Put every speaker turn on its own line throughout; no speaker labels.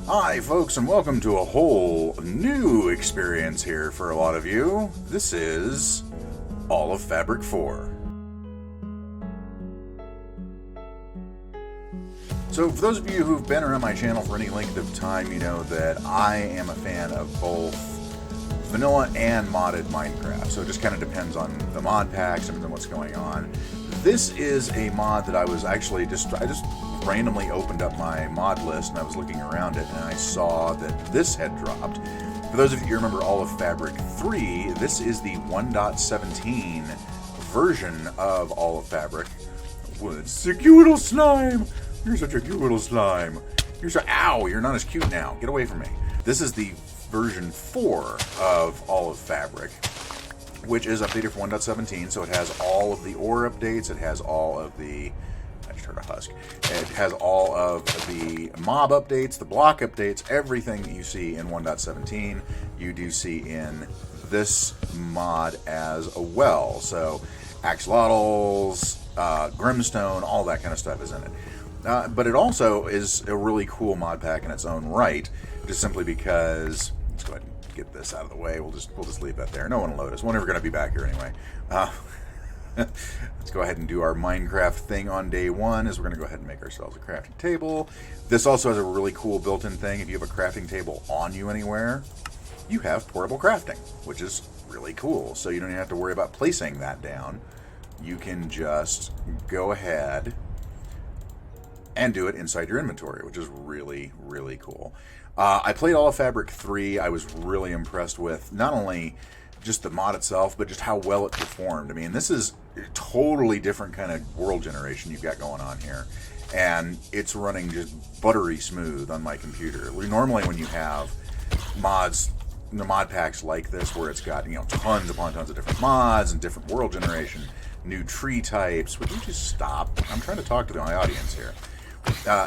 Hi, folks, and welcome to a whole new experience here for a lot of you. This is all of Fabric 4. So, for those of you who've been around my channel for any length of time, you know that I am a fan of both vanilla and modded Minecraft. So, it just kind of depends on the mod packs and what's going on. This is a mod that I was actually I just randomly opened up my mod list and I was looking around it and I saw that this had dropped. For those of you who remember all of Fabric 3, this is the 1.17 version of all of Fabric. It's a cute little slime. You're such a cute little slime. Ow, you're not as cute now. Get away from me. This is the version 4 of all of Fabric, which is updated for 1.17, so it has all of the ore updates, it has all of the... I just heard a husk. It has all of the mob updates, the block updates, everything that you see in 1.17, you do see in this mod as well. So, axolotls, Grimstone, all that kind of stuff is in it. But it also is a really cool mod pack in its own right, just simply because... Let's go ahead and get this out of the way. We'll just leave that there. No one will notice. We're never going to be back here anyway. Let's go ahead and do our Minecraft thing on day one, is we're going to go ahead and make ourselves a crafting table. This also has a really cool built-in thing. If you have a crafting table on you anywhere, you have portable crafting, which is really cool. So you don't even have to worry about placing that down. You can just go ahead and do it inside your inventory, which is really, really cool. I played all of Fabric 3. I was really impressed with not only just the mod itself, but just how well it performed. I mean, this is a totally different kind of world generation you've got going on here. And it's running just buttery smooth on my computer. Normally when you have mods, the mod packs like this, where it's got, you know, tons upon tons of different mods and different world generation, new tree types. Would you just stop? I'm trying to talk to my audience here.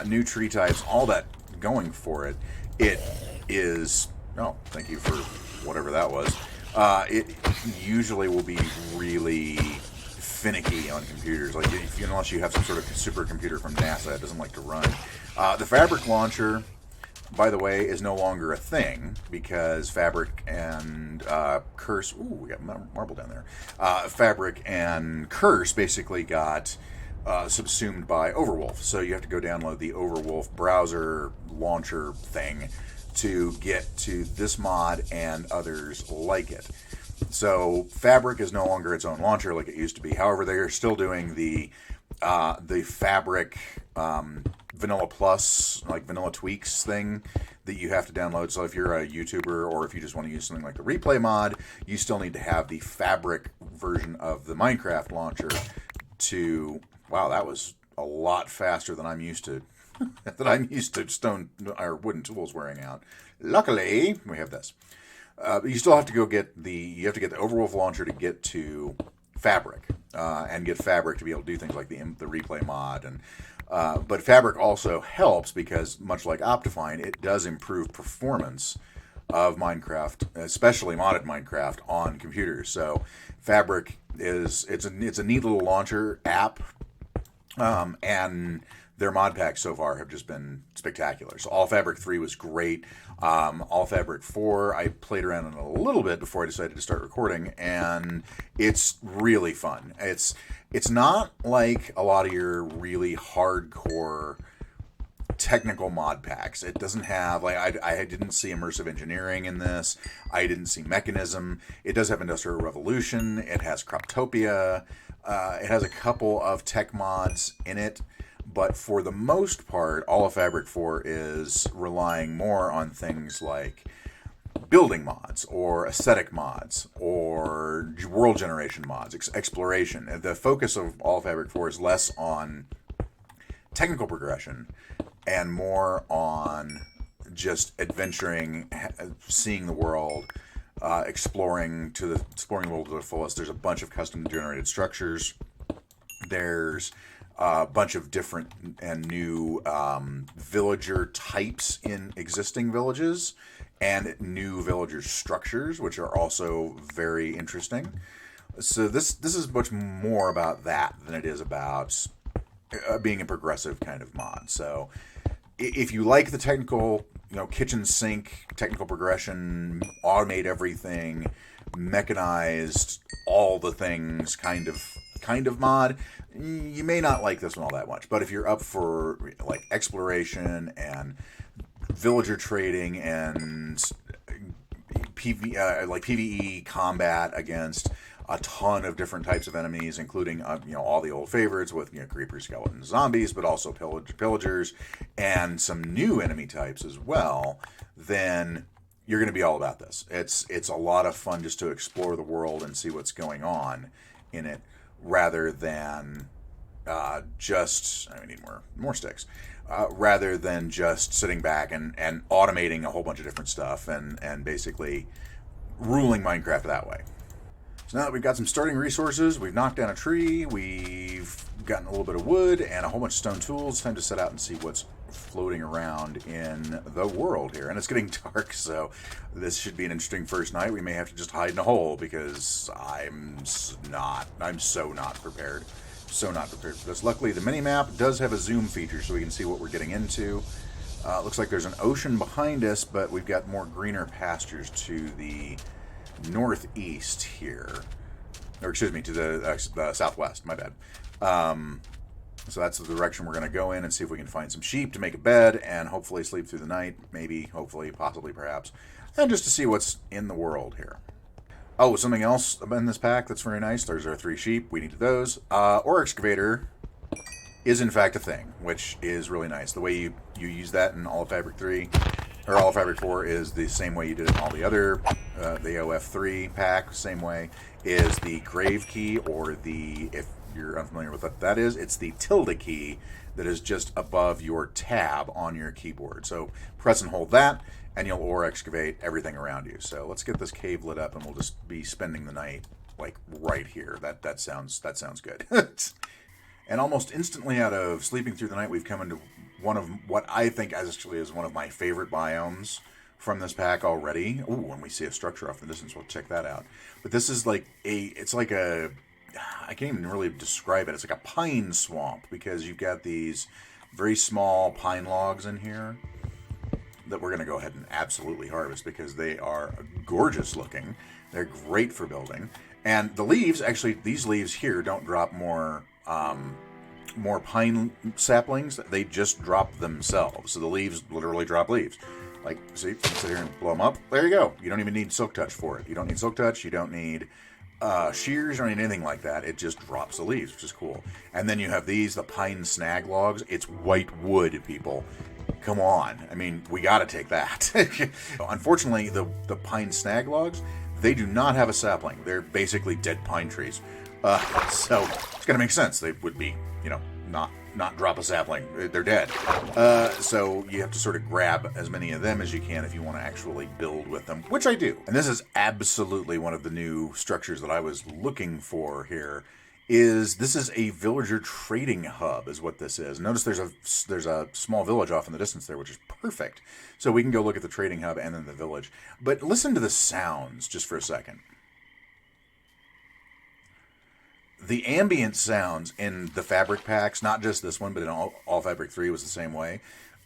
New tree types, all that going for it. It is... Oh, thank you for whatever that was. It usually will be really finicky on computers. Like, unless you have some sort of supercomputer from NASA, it doesn't like to run. The Fabric launcher, by the way, is no longer a thing because Fabric and Curse... Ooh, we got marble down there. Fabric and Curse basically got... subsumed by Overwolf. So you have to go download the Overwolf browser launcher thing to get to this mod and others like it. So Fabric is no longer its own launcher like it used to be. However, they are still doing the Fabric Vanilla Plus, like Vanilla Tweaks thing that you have to download. So if you're a YouTuber or if you just want to use something like the Replay mod, you still need to have the Fabric version of the Minecraft launcher to... Wow, that was a lot faster than I'm used to. Stone or wooden tools wearing out. Luckily, we have this. But you still have to go get the Overwolf launcher to get to Fabric, and get Fabric to be able to do things like the Replay mod. And but Fabric also helps because, much like Optifine, it does improve performance of Minecraft, especially modded Minecraft on computers. So Fabric it's a neat little launcher app. And their mod packs so far have just been spectacular. So All Fabric 3 was great. All Fabric 4, I played around in a little bit before I decided to start recording, and it's really fun. It's not like a lot of your really hardcore technical mod packs. It doesn't have, like, I didn't see immersive engineering in this. I didn't see mechanism. It does have Industrial Revolution. It has Croptopia. It has a couple of tech mods in it, but for the most part, all of Fabric 4 is relying more on things like building mods, or aesthetic mods, or world generation mods, exploration. The focus of all of Fabric 4 is less on technical progression and more on just adventuring, seeing the world, exploring the world to the fullest. There's a bunch of custom generated structures. There's a bunch of different and new villager types in existing villages, and new villager structures, which are also very interesting. So this is much more about that than it is about being a progressive kind of mod. So if you like the technical kitchen sink, technical progression, automate everything, mechanized, all the things kind of mod. You may not like this one all that much, but if you're up for like exploration and villager trading and like PvE combat against a ton of different types of enemies, including all the old favorites with creepers, skeletons, zombies, but also pillagers and some new enemy types as well, then you're going to be all about this. It's a lot of fun just to explore the world and see what's going on in it, rather than just I need more sticks. Rather than just sitting back and automating a whole bunch of different stuff and basically ruling Minecraft that way. So now that we've got some starting resources, we've knocked down a tree, we've gotten a little bit of wood and a whole bunch of stone tools, it's time to set out and see what's floating around in the world here. And it's getting dark, so this should be an interesting first night. We may have to just hide in a hole because I'm so not prepared. So not prepared for this. Luckily, the mini-map does have a zoom feature so we can see what we're getting into. Looks like there's an ocean behind us, but we've got more greener pastures to the northeast here. Or, excuse me, to the southwest. My bad. So that's the direction we're going to go in and see if we can find some sheep to make a bed and hopefully sleep through the night. Maybe, hopefully, possibly, perhaps. And just to see what's in the world here. Oh, something else in this pack that's very nice. There's our 3 sheep. We needed those. Ore excavator is in fact a thing, which is really nice. The way you use that in All of Fabric 3, or All of Fabric 4, is the same way you did it in all the other, the OF3 pack, same way, is the grave key, or if you're unfamiliar with what that is, it's the tilde key that is just above your tab on your keyboard. So press and hold that, and you'll ore excavate everything around you. So let's get this cave lit up, and we'll just be spending the night like right here. That sounds good. And almost instantly out of sleeping through the night, we've come into one of what I think actually is one of my favorite biomes from this pack already. Ooh, when we see a structure off in the distance, we'll check that out. But this is I can't even really describe it. It's like a pine swamp because you've got these very small pine logs in here that we're going to go ahead and absolutely harvest because they are gorgeous looking. They're great for building. And the leaves, actually, these leaves here don't drop more pine saplings. They just drop themselves. So the leaves literally drop leaves. Like, see, you can sit here and blow them up. There you go. You don't even need Silk Touch for it. You don't need Silk Touch. You don't need shears. You don't need anything like that. It just drops the leaves, which is cool. And then you have these, the pine snag logs. It's white wood, people. Come on. I mean, we got to take that. Unfortunately, the pine snag logs, they do not have a sapling. They're basically dead pine trees. So it's going to make sense. They would be, not drop a sapling. They're dead. So you have to sort of grab as many of them as you can if you want to actually build with them, which I do. And this is absolutely one of the new structures that I was looking for here. This is a villager trading hub is what this is. Notice there's a small village off in the distance there, which is perfect. So we can go look at the trading hub and then the village. But listen to the sounds just for a second. The ambient sounds in the fabric packs, not just this one, but in all Fabric 3 was the same way,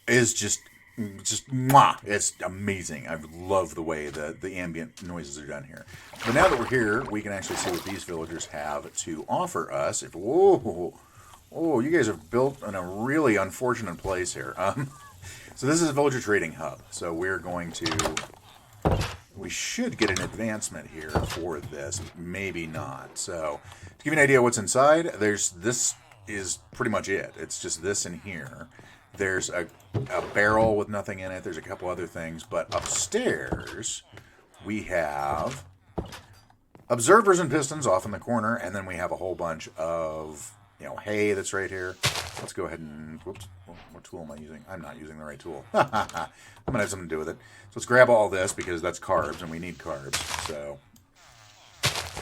is just mwah. It's amazing. I love the way the ambient noises are done here. But now that we're here, we can actually see what these villagers have to offer us. You guys have built in a really unfortunate place here. So this is a villager trading hub. So we should get an advancement here for this. Maybe not. So to give you an idea of what's inside, this is pretty much it. It's just this in here. There's a barrel with nothing in it. There's a couple other things. But upstairs, we have observers and pistons off in the corner. And then we have a whole bunch of hay that's right here. Let's go ahead and... Whoops. What tool am I using? I'm not using the right tool. I'm going to have something to do with it. So let's grab all this because that's carbs, and we need carbs. So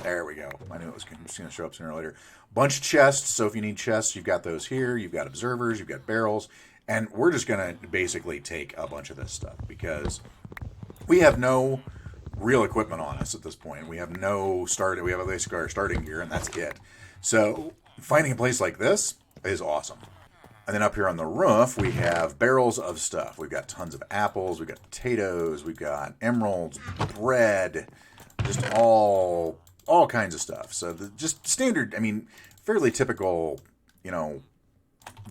there we go. I knew it was going to show up sooner or later. Bunch of chests. So if you need chests, you've got those here. You've got observers. You've got barrels. And we're just going to basically take a bunch of this stuff because we have no real equipment on us at this point. We have no start. We have basically our starting gear, and that's it. So finding a place like this is awesome. And then up here on the roof, we have barrels of stuff. We've got tons of apples, we've got potatoes, we've got emeralds, bread, just all kinds of stuff. So just standard, I mean, fairly typical, you know,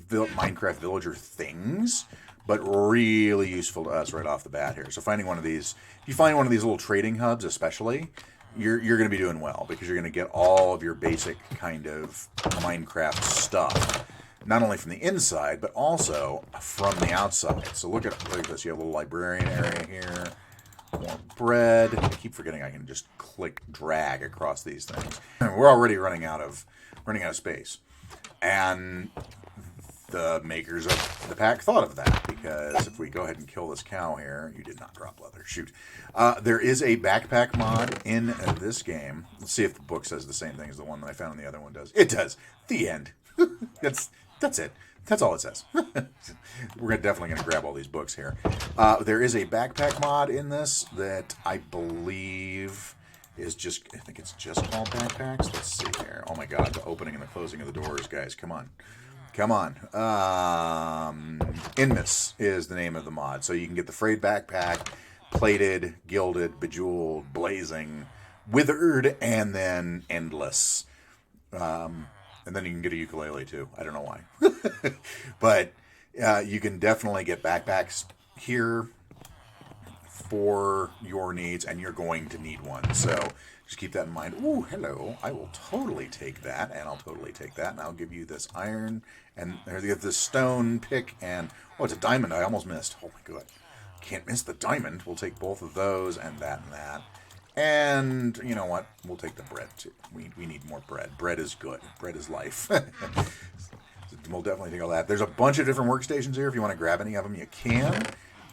Minecraft villager things, but really useful to us right off the bat here. So finding one of these, if you find one of these little trading hubs especially, you're going to be doing well, because you're going to get all of your basic kind of Minecraft stuff. Not only from the inside, but also from the outside. So look at this. You have a little librarian area here. More bread. I keep forgetting I can just click drag across these things. We're already running out of space. And the makers of the pack thought of that, because if we go ahead and kill this cow here, you did not drop leather. Shoot. There is a backpack mod in this game. Let's see if the book says the same thing as the one that I found and the other one does. It does. The end. That's it. That's all it says. We're definitely going to grab all these books here. There is a backpack mod in this that I believe is just, I think it's just called backpacks. Let's see here. Oh my god, the opening and the closing of the doors, guys. Come on. Come on. Inmus is the name of the mod. So you can get the frayed backpack, plated, gilded, bejeweled, blazing, withered, and then endless. And then you can get a ukulele too. I don't know why. But you can definitely get backpacks here for your needs, and you're going to need one. So just keep that in mind. Ooh, hello. I will totally take that, and I'll totally take that. And I'll give you this iron, and there's this stone pick, and, oh, it's a diamond. I almost missed. Oh, my God. Can't miss the diamond. We'll take both of those and that and that. And you know what? We'll take the bread too. We need more bread. Bread is good. Bread is life. We'll definitely take all that. There's a bunch of different workstations here. If you want to grab any of them, you can.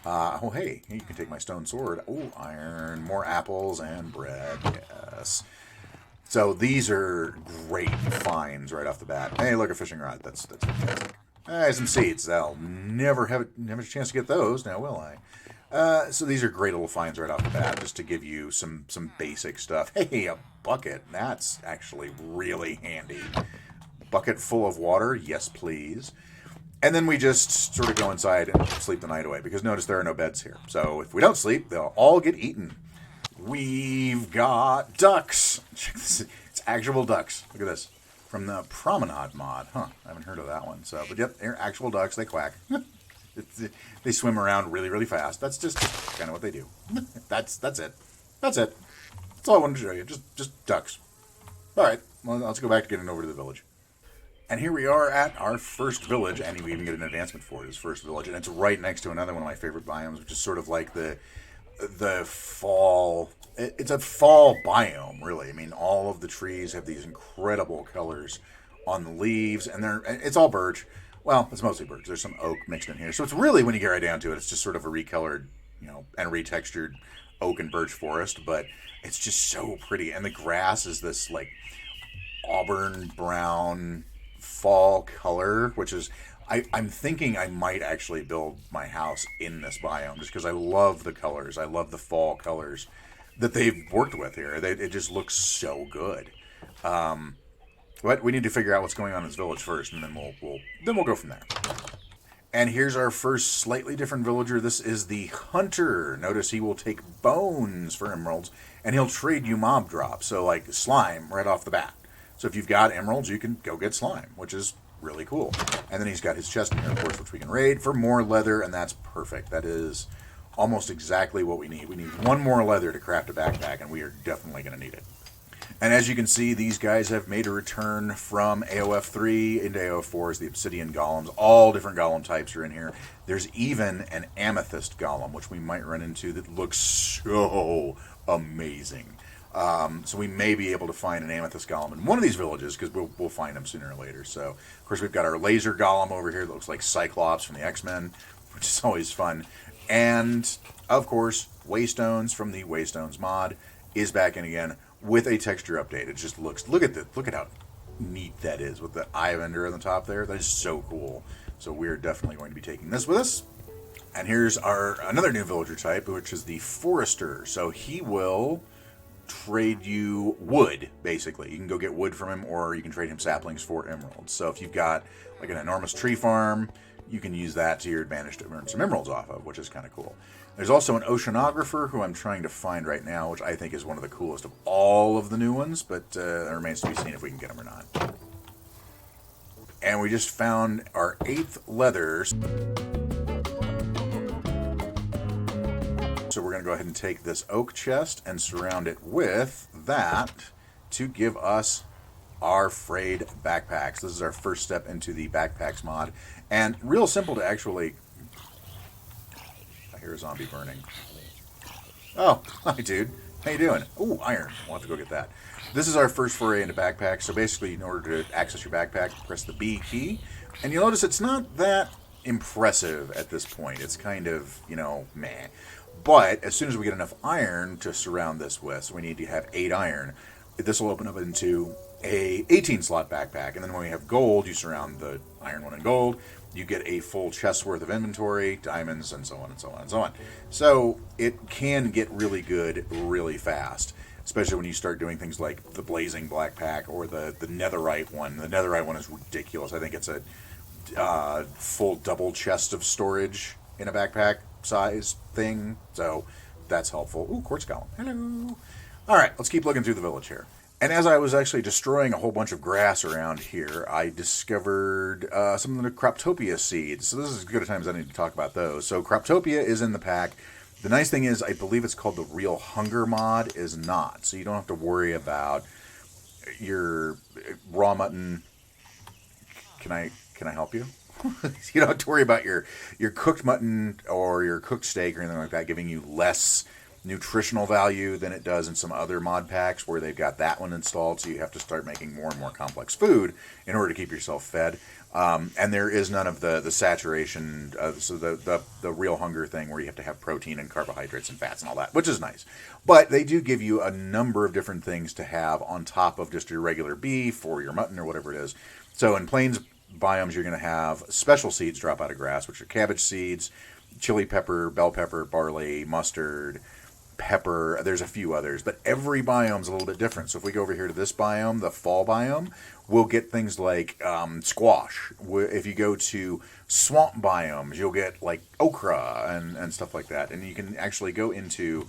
Oh, hey, you can take my stone sword. Oh, iron, more apples, and bread. Yes. So these are great finds right off the bat. Hey, look, a fishing rod. That's fantastic. Some seeds. I'll never have a chance to get those now, will I? So these are great little finds right off the bat, just to give you some basic stuff. Hey, a bucket. That's actually really handy. Bucket full of water. Yes, please. And then we just sort of go inside and sleep the night away, because notice there are no beds here. So if we don't sleep, they'll all get eaten. We've got ducks. Check this. It's actual ducks. Look at this. From the Promenade mod. Huh. I haven't heard of that one. So, but yep, they're actual ducks. They quack. They swim around really, really fast. That's just kind of what they do. That's it. That's it. That's all I wanted to show you. Just ducks. All right. Well, let's go back to getting over to the village. And here we are at our first village, and we even get an advancement for it, his first village. And it's right next to another one of my favorite biomes, which is sort of like the fall. It's a fall biome, really. I mean, all of the trees have these incredible colors on the leaves, and it's all birch. Well, it's mostly birch. There's some oak mixed in here. So it's really, when you get right down to it, it's just sort of a recolored, and retextured oak and birch forest. But it's just so pretty. And the grass is this, like, auburn brown fall color, which is, I'm thinking I might actually build my house in this biome, just because I love the colors. I love the fall colors that they've worked with here. It just looks so good. But we need to figure out what's going on in this village first, and then we'll go from there. And here's our first slightly different villager. This is the Hunter. Notice he will take bones for emeralds, and he'll trade you mob drops. So like slime right off the bat. So if you've got emeralds, you can go get slime, which is really cool. And then he's got his chest in here, of course, which we can raid for more leather, and that's perfect. That is almost exactly what we need. We need one more leather to craft a backpack, and we are definitely going to need it. And as you can see, these guys have made a return from AOF 3 into AOF 4 as the Obsidian Golems. All different golem types are in here. There's even an Amethyst Golem, which we might run into, that looks so amazing. So we may be able to find an Amethyst Golem in one of these villages, because we'll find them sooner or later. So, of course, we've got our Laser Golem over here that looks like Cyclops from the X-Men, which is always fun. And, of course, Waystones from the Waystones mod is back in again with a texture update. It just looks, look at how neat that is with the Eye of Ender on the top there. That is so cool. So we're definitely going to be taking this with us. And here's another new villager type, which is the Forester. So he will trade you wood, basically. You can go get wood from him, or you can trade him saplings for emeralds. So if you've got like an enormous tree farm, you can use that to your advantage to earn some emeralds off of, which is kind of cool. There's also an oceanographer who I'm trying to find right now, which I think is one of the coolest of all of the new ones, but it remains to be seen if we can get him or not. And we just found our 8th leather. So we're going to go ahead and take this oak chest and surround it with that to give us our frayed backpacks. This is our first step into the backpacks mod. And real simple to actually... I hear a zombie burning. Oh, hi dude. How you doing? Ooh, iron. We'll have to go get that. This is our first foray into backpacks. So basically, in order to access your backpack, press the B key. And you'll notice it's not that impressive at this point. It's kind of, meh. But as soon as we get enough iron to surround this with, so we need to have 8 iron, this will open up into a 18-slot backpack. And then when we have gold, you surround the iron one in gold. You get a full chest worth of inventory, diamonds, and so on and so on and so on. So it can get really good really fast, especially when you start doing things like the blazing black pack or the netherite one. The netherite one is ridiculous. I think it's a full double chest of storage in a backpack size thing. So that's helpful. Ooh, quartz golem. Hello. All right, let's keep looking through the village here. And as I was actually destroying a whole bunch of grass around here, I discovered some of the Croptopia seeds. So this is as good a time as I need to talk about those. So Croptopia is in the pack. The nice thing is, I believe it's called the Real Hunger mod is not. So you don't have to worry about your raw mutton. Can I help you? You don't have to worry about your cooked mutton or your cooked steak or anything like that giving you less nutritional value than it does in some other mod packs where they've got that one installed, so you have to start making more and more complex food in order to keep yourself fed. And there is none of the saturation, so the real hunger thing where you have to have protein and carbohydrates and fats and all that, which is nice. But they do give you a number of different things to have on top of just your regular beef or your mutton or whatever it is. So in plains biomes, you're going to have special seeds drop out of grass, which are cabbage seeds, chili pepper, bell pepper, barley, mustard, pepper. There's a few others, but every biome's a little bit different. So if we go over here to this biome, the fall biome, we'll get things like squash. If you go to swamp biomes, you'll get like okra and stuff like that. And you can actually go into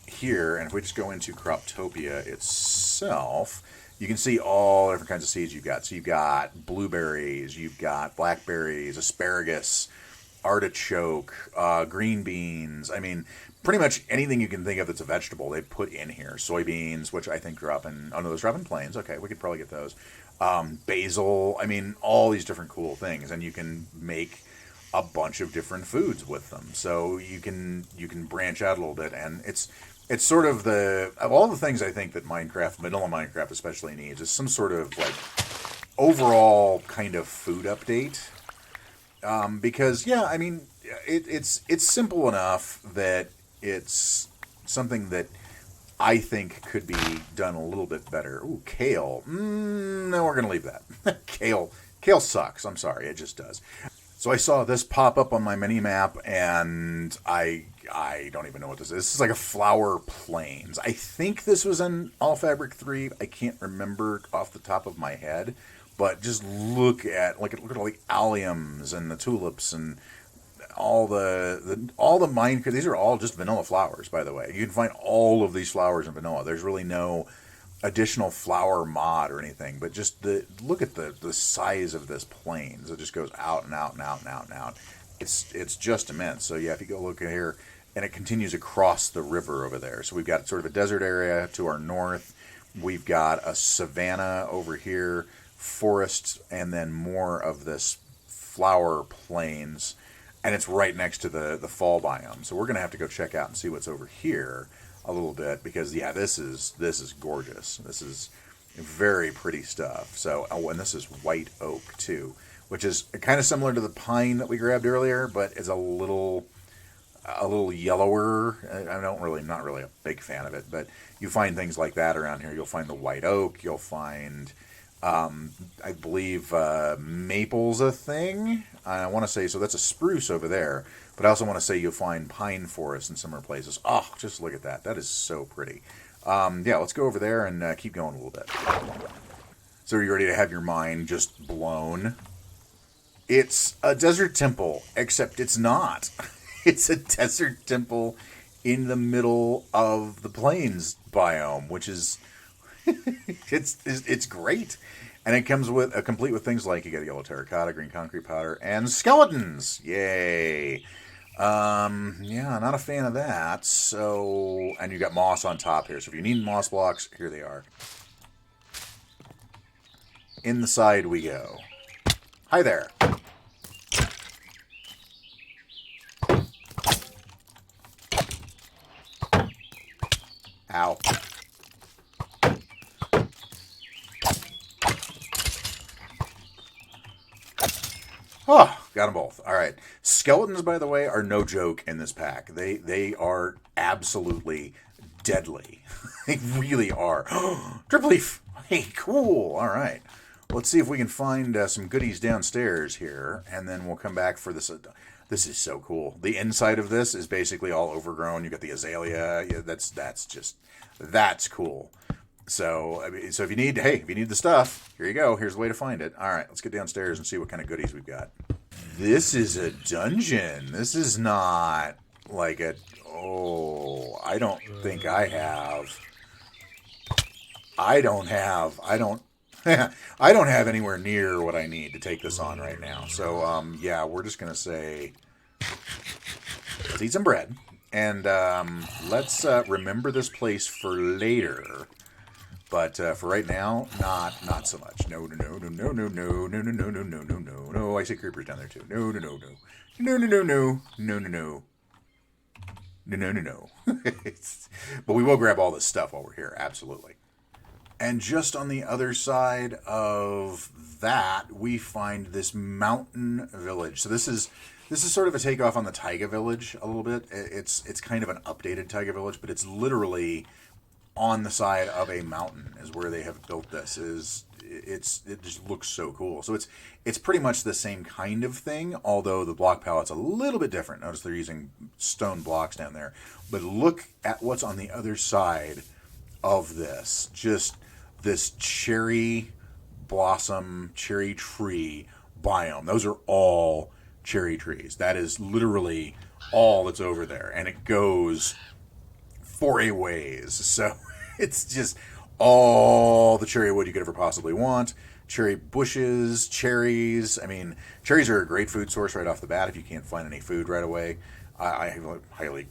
here, and if we just go into Croptopia itself, you can see all different kinds of seeds you've got. So you've got blueberries, you've got blackberries, asparagus, artichoke, green beans. I mean, pretty much anything you can think of that's a vegetable, they put in here. Soybeans, which I think drop in, oh no, those drop in plains. Okay, we could probably get those. Basil, I mean, all these different cool things. And you can make a bunch of different foods with them. So you can branch out a little bit. And it's sort of of all the things I think that Minecraft, vanilla Minecraft especially needs, is some sort of like overall kind of food update. Because, yeah, I mean, it's simple enough that it's something that I think could be done a little bit better. Ooh, kale. No, we're going to leave that. Kale sucks. I'm sorry. It just does. So I saw this pop up on my mini-map, and I don't even know what this is. This is like a flower plains. I think this was in Allfabric 3. I can't remember off the top of my head. But just look at all the alliums and the tulips and all the Minecraft. These are all just vanilla flowers, by the way. You can find all of these flowers in vanilla. There's really no additional flower mod or anything. But just look at the size of this plains. It just goes out and out and out and out and out. It's just immense. So yeah, if you go look at here, and it continues across the river over there. So we've got sort of a desert area to our north. We've got a savanna over here, forest, and then more of this flower plains, and it's right next to the fall biome. So we're going to have to go check out and see what's over here a little bit, because yeah, this is gorgeous. This is very pretty stuff. So, and this is white oak too, which is kind of similar to the pine that we grabbed earlier, but it's a little yellower. I'm not really a big fan of it, but you find things like that around here. You'll find the white oak. You'll find I believe maple's a thing. I want to say, so that's a spruce over there. But I also want to say you'll find pine forests in similar places. Oh, just look at that. That is so pretty. Yeah, let's go over there and keep going a little bit. So are you ready to have your mind just blown? It's a desert temple, except it's not. It's a desert temple in the middle of the plains biome, which is it's great. And it comes with complete with things like you get yellow terracotta, green concrete powder, and skeletons. Yay! Yeah, not a fan of that. So, and you got moss on top here. So if you need moss blocks, here they are. In the side we go. Hi there. Ow. Oh, got them both. All right. Skeletons, by the way, are no joke in this pack. They are absolutely deadly. They really are. Drip leaf. Hey, cool. All right. Let's see if we can find some goodies downstairs here, and then we'll come back for this. This is so cool. The inside of this is basically all overgrown. You got the azalea. Yeah, that's cool. So, so if you need the stuff, here you go. Here's the way to find it. All right, let's get downstairs and see what kind of goodies we've got. This is a dungeon. This is not like a. Oh, I don't think I have. I don't have. I don't have anywhere near what I need to take this on right now. So, yeah, we're just gonna say, let's eat some bread, and let's remember this place for later. But for right now, not so much. No. I see creepers down there too. No. But we will grab all this stuff while we're here. Absolutely. And just on the other side of that, we find this mountain village. So this is sort of a takeoff on the Taiga village a little bit. It's kind of an updated Taiga village, but it's literally on the side of a mountain is where they have built this. It just looks so cool. So it's pretty much the same kind of thing, although the block palette's a little bit different. Notice they're using stone blocks down there. But look at what's on the other side of this. Just this cherry blossom, cherry tree biome. Those are all cherry trees. That is literally all that's over there. And it goes for a ways. So it's just all the cherry wood you could ever possibly want. Cherry bushes, cherries. I mean, cherries are a great food source right off the bat if you can't find any food right away. I highly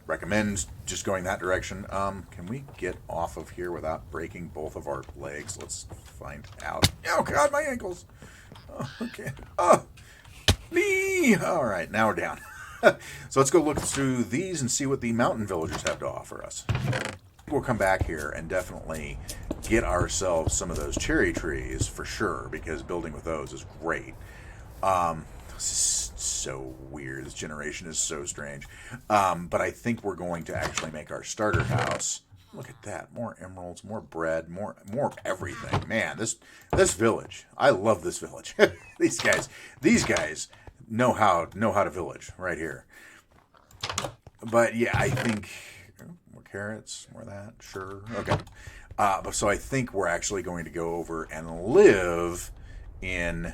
recommend just going that direction. Can we get off of here without breaking both of our legs? Let's find out. Oh, God, my ankles. Oh, okay. Oh, me. All right, now we're down. So let's go look through these and see what the mountain villagers have to offer us. We'll come back here and definitely get ourselves some of those cherry trees for sure, because building with those is great. This is so weird. This generation is so strange. But I think we're going to actually make our starter house. Look at that. More emeralds, more bread, more everything. Man, this village. I love this village. These guys know how to village right here. But yeah, I think more carrots, more of that. Sure. Okay. So I think we're actually going to go over and live in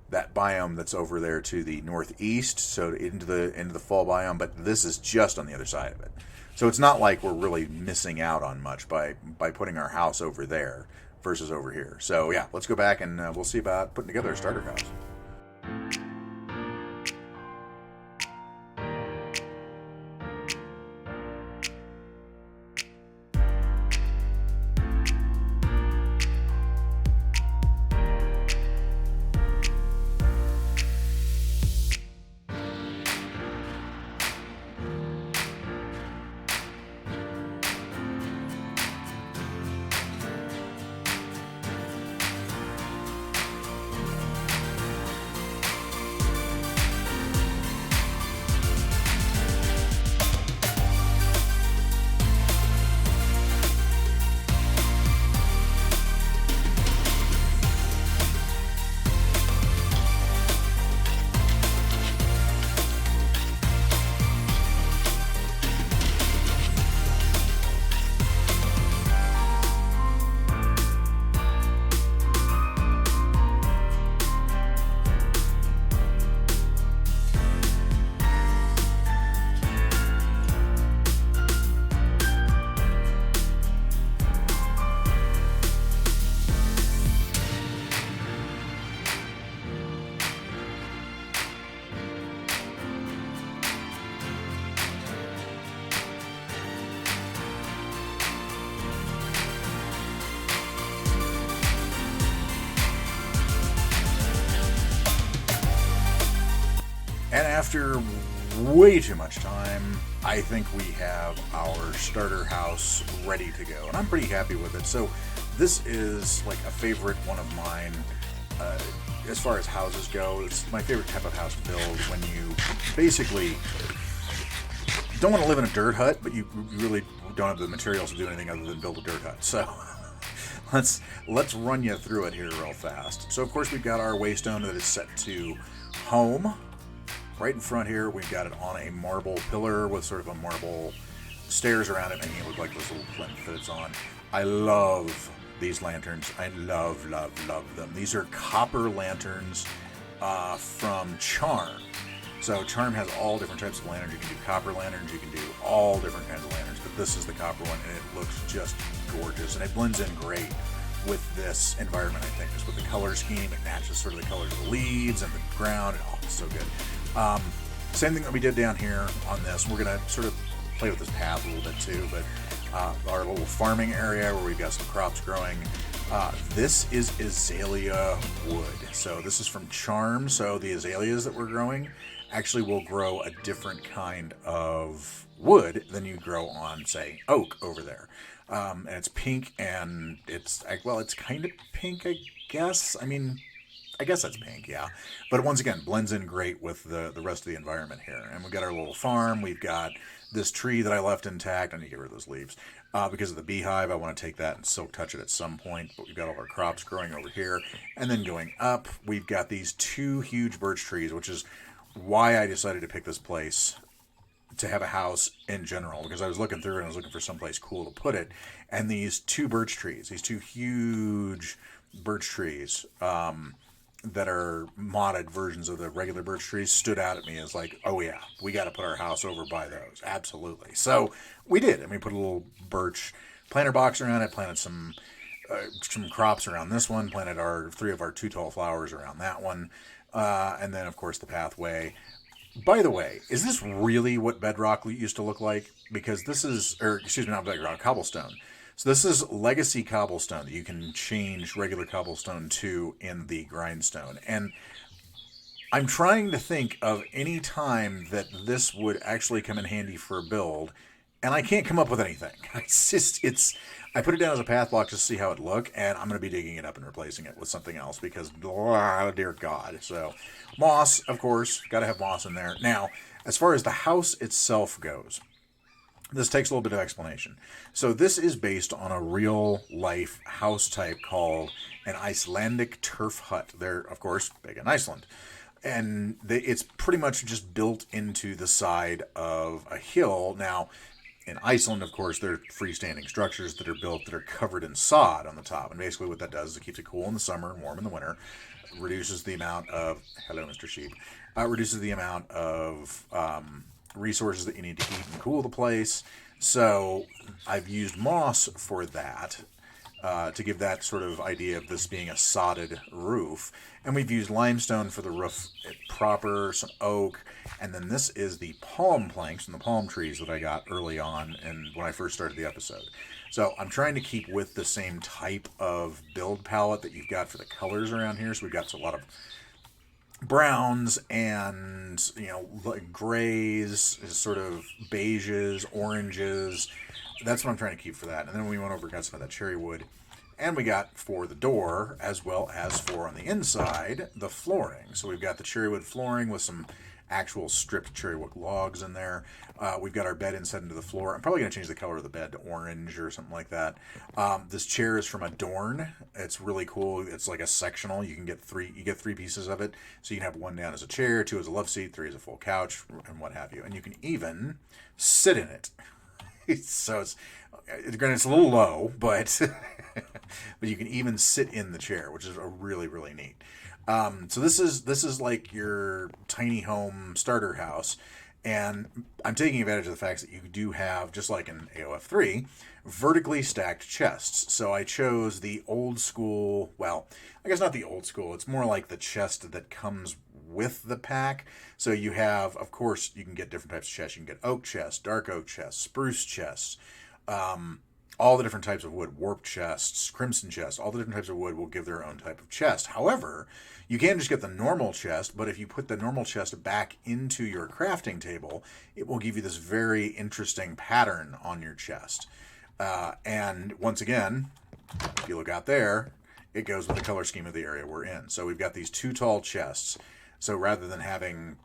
that biome that's over there to the northeast, so into the fall biome, but this is just on the other side of it. So it's not like we're really missing out on much by putting our house over there versus over here. So yeah, let's go back and we'll see about putting together a starter house. after way too much time, I think we have our starter house ready to go, and I'm pretty happy with it. So this is like a favorite one of mine. As far as houses go, it's my favorite type of house build when you basically don't want to live in a dirt hut, but you really don't have the materials to do anything other than build a dirt hut. So let's run you through it here real fast. So of course we've got our waystone that is set to home. Right in front here, we've got it on a marble pillar with sort of a marble stairs around it, making it look like this little plinth that it's on. I love these lanterns. I love them. These are copper lanterns from Charm. So Charm has all different types of lanterns. You can do copper lanterns, you can do all different kinds of lanterns, but this is the copper one, and it looks just gorgeous, and it blends in great with this environment, I think. Just with the color scheme, it matches sort of the colors of the leaves and the ground, and it's so good. Same thing that we did down here on this. We're going to sort of play with this path a little bit too, but our little farming area where we've got some crops growing. This is azalea wood. So this is from Charm. So the azaleas that we're growing actually will grow a different kind of wood than you grow on, say, oak over there. And it's pink, and it's kind of pink, I guess. I mean, I guess that's pink, yeah. But once again, blends in great with the rest of the environment here. And we've got our little farm. We've got this tree that I left intact. I need to get rid of those leaves. Because of the beehive, I want to take that and silk touch it at some point. But we've got all our crops growing over here. And then going up, we've got these two huge birch trees, which is why I decided to pick this place to have a house in general, because I was looking through and I was looking for someplace cool to put it. And these two birch trees, these two huge birch trees, that are modded versions of the regular birch trees, stood out at me as like, oh yeah, we got to put our house over by those. Absolutely. So we did, and we put a little birch planter box around it, planted some crops around this one, planted three of our 2 tall flowers around that one, and then of course the pathway. By the way, is this really what bedrock used to look like? Because this is, not bedrock, cobblestone. So this is legacy cobblestone that you can change regular cobblestone to in the grindstone. And I'm trying to think of any time that this would actually come in handy for a build, and I can't come up with anything. I put it down as a path block just to see how it look, and I'm going to be digging it up and replacing it with something else because, oh, dear God. So moss, of course, got to have moss in there. Now, as far as the house itself goes, this takes a little bit of explanation. So this is based on a real life house type called an Icelandic turf hut. They're, of course, big in Iceland. And it's pretty much just built into the side of a hill. Now, in Iceland, of course, they're freestanding structures that are built that are covered in sod on the top. And basically what that does is it keeps it cool in the summer and warm in the winter. Reduces the amount of, hello, Mr. Sheep, reduces the amount of resources that you need to heat and cool the place. So I've used moss for that, to give that sort of idea of this being a sodded roof. And we've used limestone for the roof proper, some oak, and then this is the palm planks and the palm trees that I got early on and when I first started the episode. So I'm trying to keep with the same type of build palette that you've got for the colors around here. So we've got a lot of browns and, like grays, sort of beiges, oranges. That's what I'm trying to keep for that. And then we went over and got some of that cherry wood. And we got for the door, as well as for on the inside, the flooring. So we've got the cherry wood flooring with some actual stripped cherry wood logs in there. We've got our bed inset into the floor. I'm probably going to change the color of the bed to orange or something like that. This chair is from Adorn. It's really cool. It's like a sectional. You get three pieces of it. So you can have one down as a chair, 2 as a love seat, 3 as a full couch, and what have you. And you can even sit in it. So it's a little low, but but you can even sit in the chair, which is a really, really neat. So this is like your tiny home starter house, and I'm taking advantage of the fact that you do have, just like in AOF3, vertically stacked chests. So I chose the old school, well, I guess not the old school, it's more like the chest that comes with the pack. So you have, of course, you can get different types of chests. You can get oak chests, dark oak chests, spruce chests, all the different types of wood, warped chests, crimson chests, all the different types of wood will give their own type of chest. However, you can just get the normal chest, but if you put the normal chest back into your crafting table, it will give you this very interesting pattern on your chest. And once again, if you look out there, it goes with the color scheme of the area we're in. So we've got these 2 tall chests. So rather than having,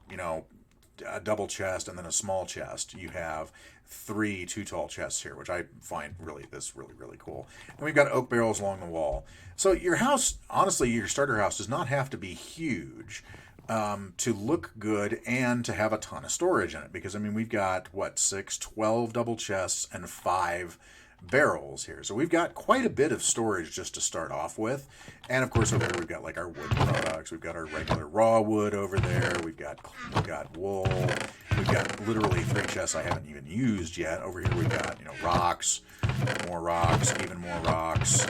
a double chest and then a small chest, you have 3 2 tall chests here, which I find really cool. And we've got oak barrels along the wall. So your house, honestly, your starter house does not have to be huge to look good and to have a ton of storage in it. Because, we've got, 12 double chests and 5 barrels here. So we've got quite a bit of storage just to start off with. And of course over here we've got like our wood products. We've got our regular raw wood over there. We've got wool. We've got literally 3 chests I haven't even used yet. Over here we've got, rocks, more rocks, even more rocks,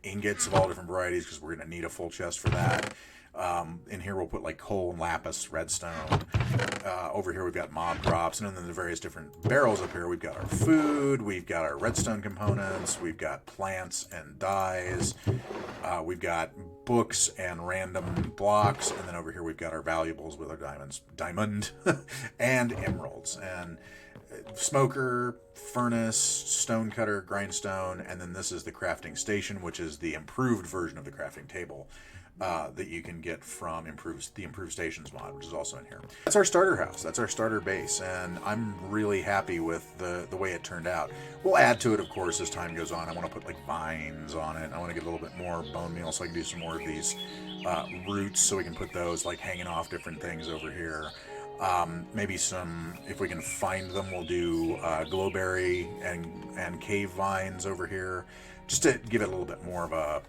ingots of all different varieties because we're going to need a full chest for that. In here we'll put like coal and lapis, redstone. Over here we've got mob crops, and then the various different barrels up here. We've got our food, we've got our redstone components, we've got plants and dyes, we've got books and random blocks, and then over here we've got our valuables with our diamond and emeralds, and smoker, furnace, stone cutter, grindstone, and then this is the crafting station, which is the improved version of the crafting table. That you can get from the Improved Stations mod, which is also in here. That's our starter house. That's our starter base, and I'm really happy with the way it turned out. We'll add to it, of course, as time goes on. I want to put like vines on it. I want to get a little bit more bone meal so I can do some more of these roots, so we can put those like hanging off different things over here. Maybe some, if we can find them, we'll do glowberry and cave vines over here, just to give it a little bit more of a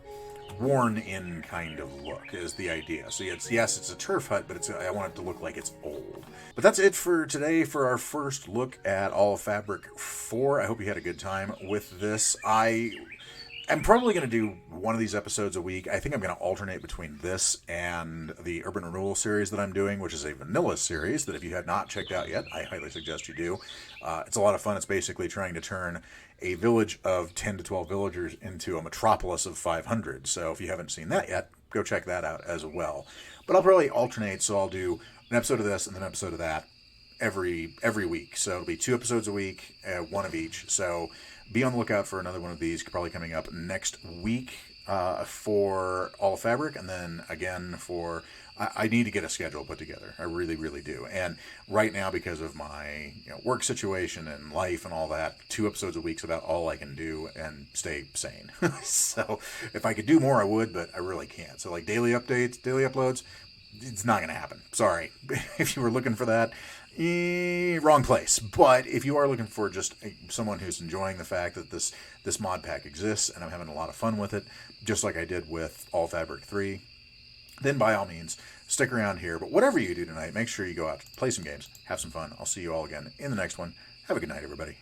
worn-in kind of look is the idea. So it's a turf hut, but I want it to look like it's old. But that's it for today for our first look at All Fabric 4. I hope you had a good time with this. I'm probably going to do one of these episodes a week. I think I'm going to alternate between this and the Urban Renewal series that I'm doing, which is a vanilla series that if you have not checked out yet, I highly suggest you do. It's a lot of fun. It's basically trying to turn a village of 10 to 12 villagers into a metropolis of 500. So if you haven't seen that yet, go check that out as well. But I'll probably alternate, so I'll do an episode of this and then an episode of that every week. So it'll be 2 episodes a week, 1 of each. So be on the lookout for another one of these, probably coming up next week for All Fabric, and then again for... I need to get a schedule put together. I really, really do. And right now, because of my work situation and life and all that, 2 episodes a week is about all I can do and stay sane. So if I could do more, I would, but I really can't. So like daily updates, daily uploads, it's not going to happen. Sorry. If you were looking for that, wrong place. But if you are looking for just someone who's enjoying the fact that this mod pack exists and I'm having a lot of fun with it, just like I did with All Fabric 3, then by all means, stick around here. But whatever you do tonight, make sure you go out, play some games, have some fun. I'll see you all again in the next one. Have a good night, everybody.